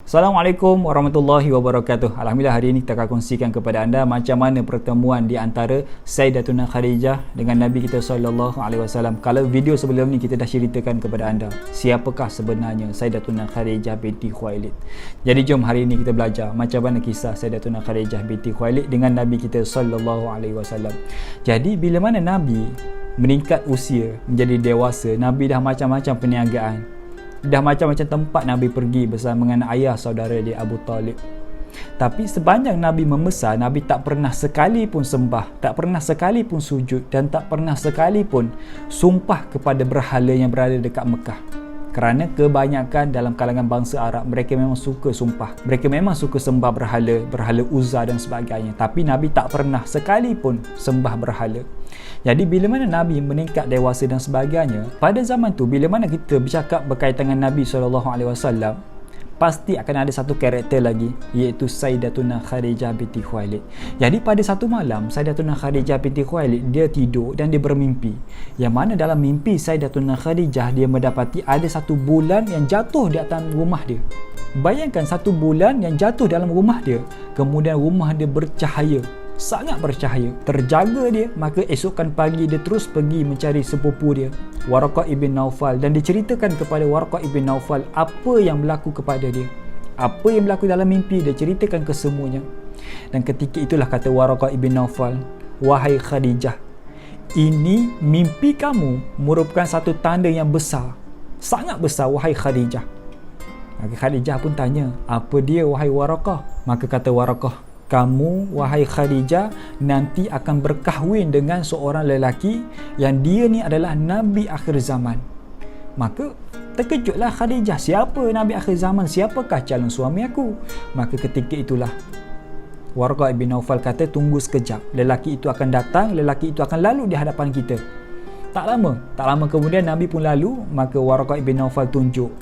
Assalamualaikum warahmatullahi wabarakatuh. Alhamdulillah, hari ini kita akan kongsikan kepada anda macam mana pertemuan di antara Sayyidatuna Khadijah dengan Nabi kita sallallahu alaihi wasallam. Kalau video sebelum ni kita dah ceritakan kepada anda siapakah sebenarnya Sayyidatuna Khadijah binti Khuwailid. Jadi jom hari ini kita belajar macam mana kisah Sayyidatuna Khadijah binti Khuwailid dengan Nabi kita sallallahu alaihi wasallam. Jadi bila mana Nabi meningkat usia menjadi dewasa, Nabi dah macam-macam perniagaan. Dah macam-macam tempat Nabi pergi bersama dengan ayah saudara dia Abu Talib. Tapi sepanjang Nabi membesar, Nabi tak pernah sekali pun sembah, tak pernah sekali pun sujud dan tak pernah sekali pun sumpah kepada berhala yang berada dekat Mekah. Kerana kebanyakan dalam kalangan bangsa Arab, mereka memang suka sumpah. Mereka memang suka sembah berhala, berhala Uzza dan sebagainya. Tapi Nabi tak pernah sekali pun sembah berhala. Jadi bila mana Nabi meningkat dewasa dan sebagainya, pada zaman tu bila mana kita bercakap berkaitan dengan Nabi SAW, pasti akan ada satu karakter lagi, iaitu Sayyidatuna Khadijah binti Khuwailid. Jadi pada satu malam, Sayyidatuna Khadijah binti Khuwailid dia tidur dan dia bermimpi. Yang mana dalam mimpi Sayyidatuna Khadijah, dia mendapati ada satu bulan yang jatuh di atas rumah dia. Bayangkan satu bulan yang jatuh dalam rumah dia, kemudian rumah dia bercahaya, sangat bercahaya. Terjaga dia, maka esokkan pagi dia terus pergi mencari sepupu dia, Waraqah ibn Naufal, dan diceritakan kepada Waraqah ibn Naufal apa yang berlaku kepada dia. Apa yang berlaku dalam mimpi, dia ceritakan kesemuanya. Dan ketika itulah kata Waraqah ibn Naufal, "Wahai Khadijah, ini mimpi kamu merupakan satu tanda yang besar, sangat besar wahai Khadijah." Maka Khadijah pun tanya, "Apa dia wahai Waraqah?" Maka kata Waraqah, "Kamu wahai Khadijah nanti akan berkahwin dengan seorang lelaki yang dia ni adalah Nabi akhir zaman." Maka terkejutlah Khadijah, siapa Nabi akhir zaman, siapakah calon suami aku? Maka ketika itulah Waraqah ibn Naufal kata, "Tunggu sekejap, lelaki itu akan datang, lelaki itu akan lalu di hadapan kita." Tak lama kemudian Nabi pun lalu. Maka Waraqah ibn Naufal tunjuk,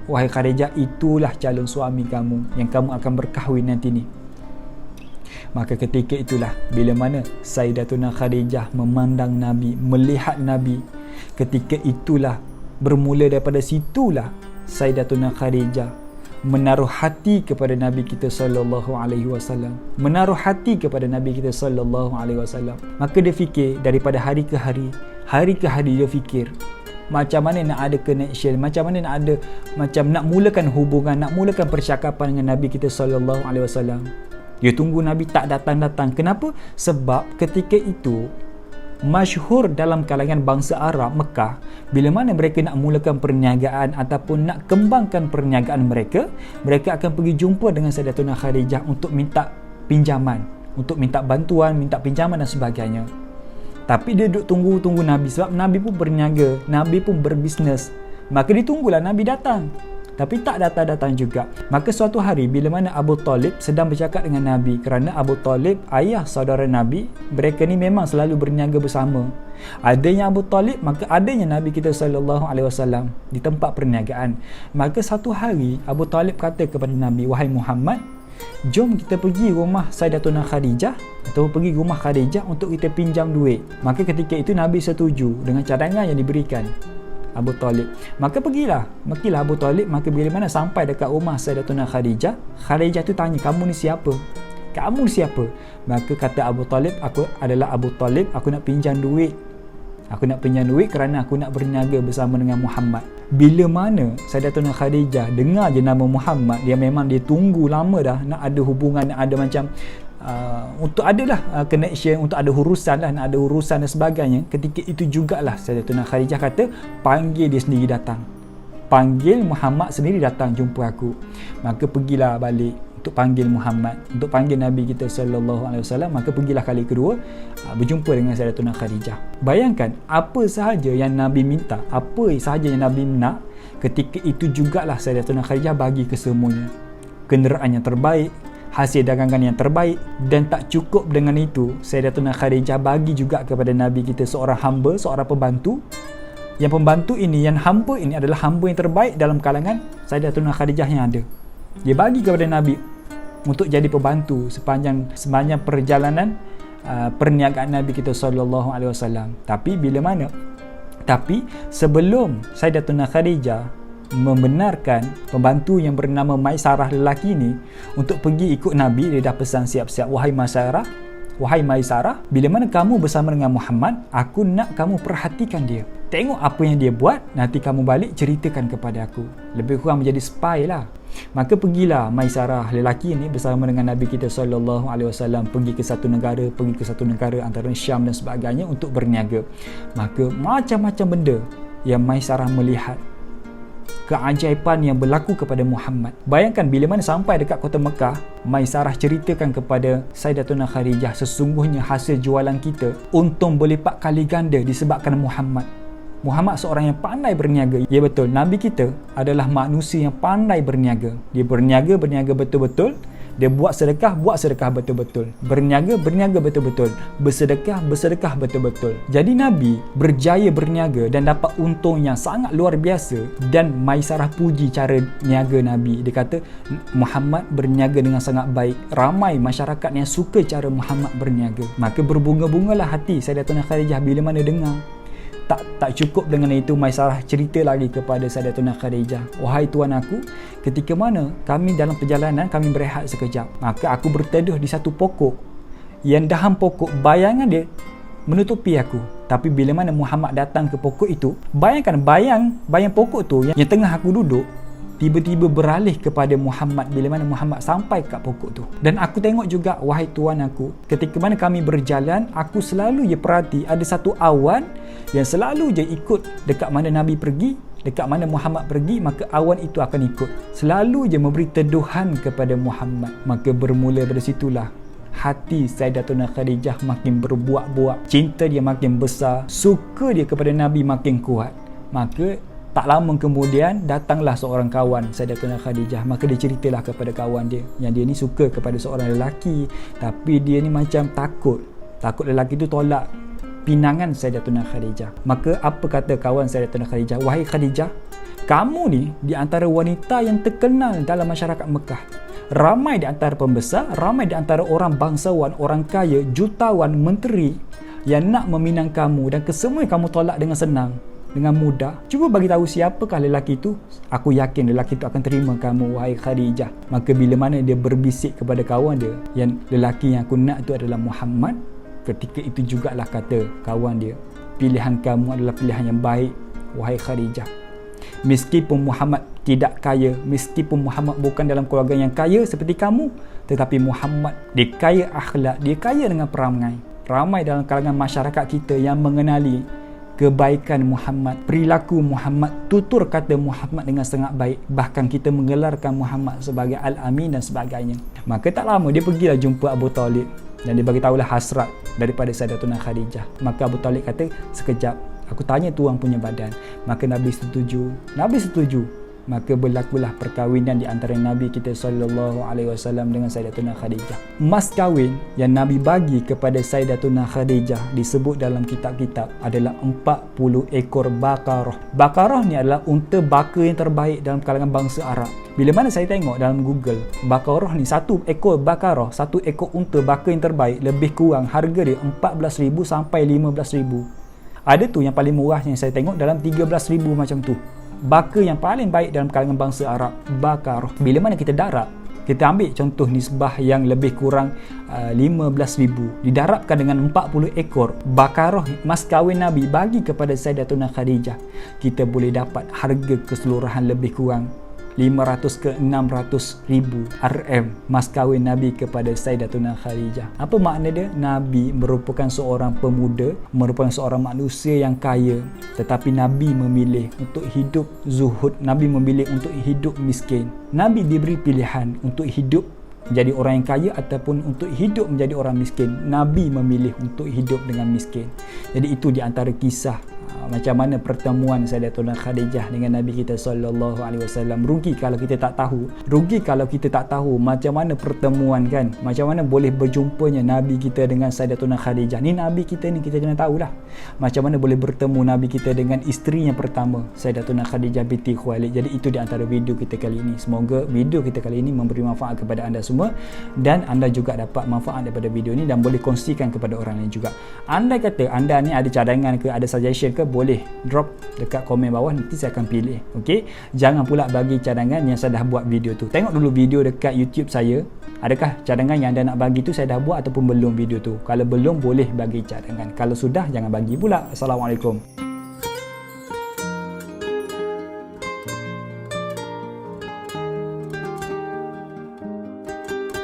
"Wahai Khadijah, itulah calon suami kamu yang kamu akan berkahwin nanti ni." Maka ketika itulah bila mana Sayyidatuna Khadijah memandang Nabi, melihat Nabi, ketika itulah bermula daripada situlah Sayyidatuna Khadijah menaruh hati kepada Nabi kita sallallahu alaihi wasallam, menaruh hati kepada Nabi kita sallallahu alaihi wasallam. Maka dia fikir daripada hari ke hari dia fikir macam mana nak ada connection, macam mana nak ada, macam nak mulakan hubungan, nak mulakan percakapan dengan Nabi kita sallallahu alaihi wasallam. Dia tunggu Nabi tak datang-datang. Kenapa? Sebab ketika itu masyhur dalam kalangan bangsa Arab Mekah, bila mana mereka nak mulakan perniagaan ataupun nak kembangkan perniagaan mereka, mereka akan pergi jumpa dengan Sayyidatuna Khadijah untuk minta pinjaman, untuk minta bantuan, minta pinjaman dan sebagainya. Tapi dia duduk tunggu Nabi, sebab Nabi pun berniaga, Nabi pun berbisnes. Maka ditunggulah Nabi datang, tapi tak datang-datang juga. Maka suatu hari bila mana Abu Talib sedang bercakap dengan Nabi, kerana Abu Talib ayah saudara Nabi, mereka ni memang selalu berniaga bersama. Adanya Abu Talib, maka adanya Nabi kita sallallahu alaihi wasallam di tempat perniagaan. Maka satu hari Abu Talib kata kepada Nabi, "Wahai Muhammad, jom kita pergi rumah Sayyidatuna Khadijah atau pergi rumah Khadijah untuk kita pinjam duit." Maka ketika itu Nabi setuju dengan cadangan yang diberikan Abu Talib. Maka pergilah Abu Talib. Maka bila mana sampai dekat rumah Sayyidatuna Khadijah, Khadijah tu tanya, "Kamu ni siapa? Kamu ni siapa?" Maka kata Abu Talib, "Aku adalah Abu Talib, aku nak pinjam duit. Aku nak pinjam duit kerana aku nak berniaga bersama dengan Muhammad." Bila mana Sayyidatuna Khadijah dengar je nama Muhammad, dia memang dia tunggu lama dah nak ada hubungan, nak ada macam untuk adalah connection, untuk ada urusan lah, nak ada urusan dan sebagainya. Ketika itu jugalah Sayyidatuna Khadijah kata, "Panggil dia sendiri datang. Panggil Muhammad sendiri datang jumpa aku." Maka pergilah balik untuk panggil Muhammad, untuk panggil Nabi kita sallallahu alaihi wasallam. Maka pergilah kali kedua berjumpa dengan Sayyidatuna Khadijah. Bayangkan apa sahaja yang Nabi minta, apa sahaja yang Nabi nak, ketika itu jugalah Sayyidatuna Khadijah bagi kesemuanya. Kenderaan yang terbaik, hasil dagangan yang terbaik, dan tak cukup dengan itu, Sayyidatuna Khadijah bagi juga kepada Nabi kita seorang hamba, seorang pembantu. Yang pembantu ini, yang hamba ini adalah hamba yang terbaik dalam kalangan Sayyidatuna Khadijah yang ada. Dia bagi kepada Nabi untuk jadi pembantu sepanjang perjalanan perniagaan Nabi kita sallallahu alaihi wasallam. Tapi sebelum Sayyidatuna Khadijah membenarkan pembantu yang bernama Maisarah lelaki ni untuk pergi ikut Nabi. Dia dah pesan siap-siap, wahai Maisarah, bila mana kamu bersama dengan Muhammad, aku nak kamu perhatikan dia. Tengok apa yang dia buat, nanti kamu balik ceritakan kepada aku. Lebih kurang menjadi spy lah. Maka pergilah Maisarah lelaki ni bersama dengan Nabi kita SAW pergi ke satu negara antara Syam dan sebagainya untuk berniaga. Maka macam-macam benda yang Maisarah melihat, keajaiban yang berlaku kepada Muhammad. Bayangkan bila mana sampai dekat kota Mekah, Maisarah ceritakan kepada Sayyidatuna Khadijah, sesungguhnya hasil jualan kita untung berlipat kali ganda disebabkan Muhammad. Muhammad seorang yang pandai berniaga. Ya betul, Nabi kita adalah manusia yang pandai berniaga. Dia berniaga betul-betul. Dia buat sedekah betul-betul. Berniaga betul-betul. Bersedekah betul-betul. Jadi Nabi berjaya berniaga dan dapat untung yang sangat luar biasa. Dan Maisarah puji cara niaga Nabi. Dia kata Muhammad berniaga dengan sangat baik. Ramai masyarakat yang suka cara Muhammad berniaga. Maka berbunga-bungalah hati Sayyidatuna Khadijah bila mana dengar. Tak cukup dengan itu, Maisarah cerita lagi kepada Sayyidatuna Khadijah, wahai tuan aku, ketika mana kami dalam perjalanan, kami berehat sekejap, maka aku berteduh di satu pokok yang dahan pokok bayangan dia menutupi aku. Tapi bila mana Muhammad datang ke pokok itu, bayangkan bayang pokok tu yang tengah aku duduk tiba-tiba beralih kepada Muhammad bila mana Muhammad sampai kat pokok tu. Dan aku tengok juga, wahai tuan aku, ketika mana kami berjalan, aku selalu je perhati ada satu awan yang selalu je ikut dekat mana Nabi pergi, dekat mana Muhammad pergi, maka awan itu akan ikut. Selalu je memberi teduhan kepada Muhammad. Maka bermula dari situlah hati Sayyidatuna Khadijah makin berbuak-buak, cinta dia makin besar, suka dia kepada Nabi makin kuat. Maka tak lama kemudian datanglah seorang kawan Sayyidatuna Khadijah. Maka dia ceritalah kepada kawan dia yang dia ni suka kepada seorang lelaki, tapi dia ni macam takut lelaki tu tolak pinangan Sayyidatuna Khadijah. Maka apa kata kawan Sayyidatuna Khadijah? Wahai Khadijah, kamu ni di antara wanita yang terkenal dalam masyarakat Mekah. Ramai di antara pembesar, ramai di antara orang bangsawan, orang kaya, jutawan, menteri yang nak meminang kamu, dan kesemua kamu tolak dengan senang, dengan mudah. Cuba bagi tahu siapakah lelaki itu. Aku yakin lelaki itu akan terima kamu, wahai Khadijah. Maka bila mana dia berbisik kepada kawan dia yang lelaki yang aku nak itu adalah Muhammad, ketika itu jugalah kata kawan dia, pilihan kamu adalah pilihan yang baik, wahai Khadijah. Meskipun Muhammad tidak kaya, meskipun Muhammad bukan dalam keluarga yang kaya seperti kamu, tetapi Muhammad dia kaya akhlak, dia kaya dengan perangai. Ramai dalam kalangan masyarakat kita yang mengenali kebaikan Muhammad, perilaku Muhammad, tutur kata Muhammad dengan sangat baik. Bahkan kita menggelarkan Muhammad sebagai Al-Amin dan sebagainya. Maka tak lama dia pergilah jumpa Abu Talib dan dia bagi tahulah hasrat daripada Sayyidatuna Khadijah. Maka Abu Talib kata, sekejap, aku tanya tuan punya badan. Maka Nabi setuju. Maka berlakulah perkahwinan di antara Nabi kita SAW dengan Sayyidatuna Khadijah. Mas kahwin yang Nabi bagi kepada Sayyidatuna Khadijah disebut dalam kitab-kitab adalah 40 ekor bakarah. Bakarah ni adalah unta baka yang terbaik dalam kalangan bangsa Arab. Bila mana saya tengok dalam Google, bakarah ni, satu ekor bakarah, satu ekor unta baka yang terbaik, lebih kurang harga dia 14,000 sampai 15,000. Ada tu yang paling murah yang saya tengok dalam 13,000 macam tu. Baka yang paling baik dalam kalangan bangsa Arab, bakarah. Bila mana kita darab, kita ambil contoh nisbah yang lebih kurang 15,000, didarabkan dengan 40 ekor bakarah mas kahwin Nabi bagi kepada Sayyidatuna Khadijah, kita boleh dapat harga keseluruhan lebih kurang 500 ke 600 ribu RM mas kahwin Nabi kepada Sayyidatuna Khadijah. Apa makna dia? Nabi merupakan seorang pemuda, merupakan seorang manusia yang kaya, tetapi Nabi memilih untuk hidup zuhud. Nabi memilih untuk hidup miskin. Nabi diberi pilihan untuk hidup menjadi orang yang kaya ataupun untuk hidup menjadi orang miskin. Nabi memilih untuk hidup dengan miskin. Jadi itu di antara kisah macam mana pertemuan Sayyidatuna Khadijah dengan Nabi kita SAW. Rugi kalau kita tak tahu macam mana pertemuan, kan, macam mana boleh berjumpanya Nabi kita dengan Sayyidatuna Khadijah. Ni Nabi kita ni, kita kena tahulah macam mana boleh bertemu Nabi kita dengan isteri yang pertama, Sayyidatuna Khadijah binti Khuwailid. Jadi itu di antara video kita kali ini. Semoga video kita kali ini memberi manfaat kepada anda semua dan anda juga dapat manfaat daripada video ni dan boleh kongsikan kepada orang lain juga. Anda kata anda ni ada cadangan ke, ada suggestion ke, boleh drop dekat komen bawah, nanti saya akan pilih. Okey, jangan pula bagi cadangan yang saya dah buat video tu. Tengok dulu video dekat YouTube saya, adakah cadangan yang anda nak bagi tu saya dah buat ataupun belum video tu. Kalau belum, boleh bagi cadangan. Kalau sudah, jangan bagi pula. Assalamualaikum.